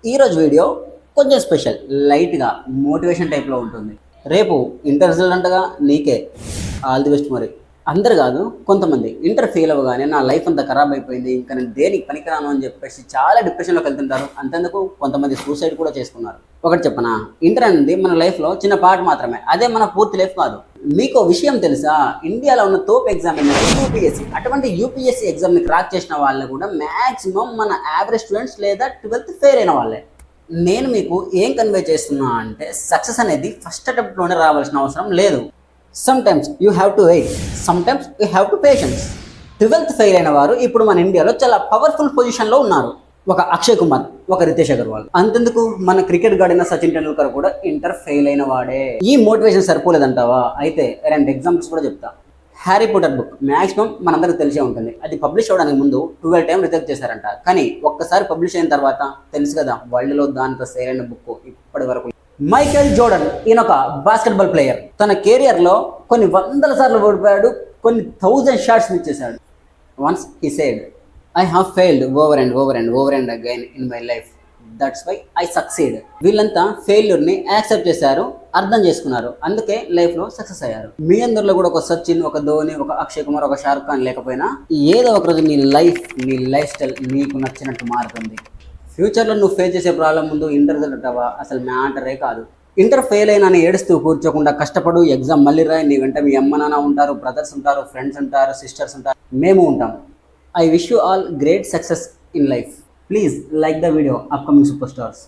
ఈరోజు వీడియో కొంచెం స్పెషల్, లైట్గా మోటివేషన్ టైప్లో ఉంటుంది. రేపు ఇంటర్ రిజల్ట్ అంటగా నీకే ఆల్ ది బెస్ట్. మరి అందరు కాదు, కొంతమంది ఇంటర్ ఫెయిల్ అవ్వగానే నా లైఫ్ అంతా ఖరాబ్ అయిపోయింది, ఇంకా నేను దేనికి పనికిరాను అని చెప్పేసి చాలా డిప్రెషన్లోకి వెళ్తుంటారు. అంతెందుకు కొంతమంది సూసైడ్ కూడా చేసుకున్నారు. ఒకటి చెప్పనా, ఇంటర్ అనేది మన లైఫ్లో చిన్న పార్ట్ మాత్రమే, అదే మన పూర్తి లైఫ్ కాదు. మీకు విషయం తెలుసా, ఇండియాలో ఉన్న తోప్ ఎగ్జామ్ యూపీఎస్సీ. అటువంటి యూపీఎస్సీ ఎగ్జామ్ని క్రాక్ చేసిన వాళ్ళు కూడా మ్యాక్సిమం మన యావరేజ్ స్టూడెంట్స్ లేదా 12th ఫెయిల్ అయిన వాళ్ళే. నేను మీకు ఏం కన్వే చేస్తున్నా అంటే, సక్సెస్ అనేది ఫస్ట్ అటెంప్ట్లోనే రావాల్సిన అవసరం లేదు. Sometimes you have to wait, sometimes you have to patience. 12th fail అయిన వారు ఇప్పుడు మన ఇండియాలో చాలా పవర్ఫుల్ పొజిషన్లో ఉన్నారు. ఒక అక్షయ్ కుమార్, ఒక రితేష్ అగర్వాల్, అంతెందుకు మన క్రికెట్ గాడిన సచిన్ టెండూల్కర్ కూడా ఇంటర్ ఫెయిల్ అయిన వాడే. ఈ మోటివేషన్ సరిపోలేదంటావా? అయితే 2 ఎగ్జాంపుల్స్ కూడా చెప్తా. హ్యారీ పోటర్ బుక్ మ్యాక్సిమం మనందరికి తెలిసే ఉంటుంది. అది పబ్లిష్ అవ్వడానికి ముందు 12 టైం రిజెక్ట్ చేశారంట. కానీ ఒక్కసారి పబ్లిష్ అయిన తర్వాత తెలుసు కదా, వరల్డ్లో దాంతో సేల్ అయిన బుక్ ఇప్పటి వరకు. మైకేల్ జోర్డన్, ఈయన ఒక బాస్కెట్బాల్ ప్లేయర్. తన కెరియర్లో కొన్ని వందల సార్లు ఓడిపోయాడు, కొన్ని 1000 షాట్స్ మిస్ చేశాడు. Once he said, I have failed over and again in my life, that's why I succeed. వీళ్ళంతా ఫెయిల్యూర్ని యాక్సెప్ట్ చేశారు, అర్థం చేసుకున్నారు, అందుకే లైఫ్లో సక్సెస్ అయ్యారు. మీ అందరిలో కూడా ఒక సచిన్, ఒక ధోని, ఒక అక్షయ్ కుమార్, ఒక షారుఖ్ ఖాన్ లేకపోయినా ఏదో ఒక రోజు నీ లైఫ్ స్టైల్ నీకు నచ్చినట్టు మారుతుంది. ఫ్యూచర్లో నువ్వు ఫేస్ చేసే ప్రాబ్లం ముందు ఇంటర్ రిజల్ట్ అంటావా, అసలు మ్యాటరే కాదు. ఇంటర్ ఫెయిల్ అయినా ఏడుస్తూ కూర్చోకుండా కష్టపడు, ఎగ్జామ్ మళ్ళీ రాయి. నీ వెంట మీ అమ్మ నాన్న ఉంటారు, బ్రదర్స్ ఉంటారు, ఫ్రెండ్స్ ఉంటారు, సిస్టర్స్ ఉంటారు, మేము ఉంటాం. I wish you all great success in life. Please like the video, upcoming superstars.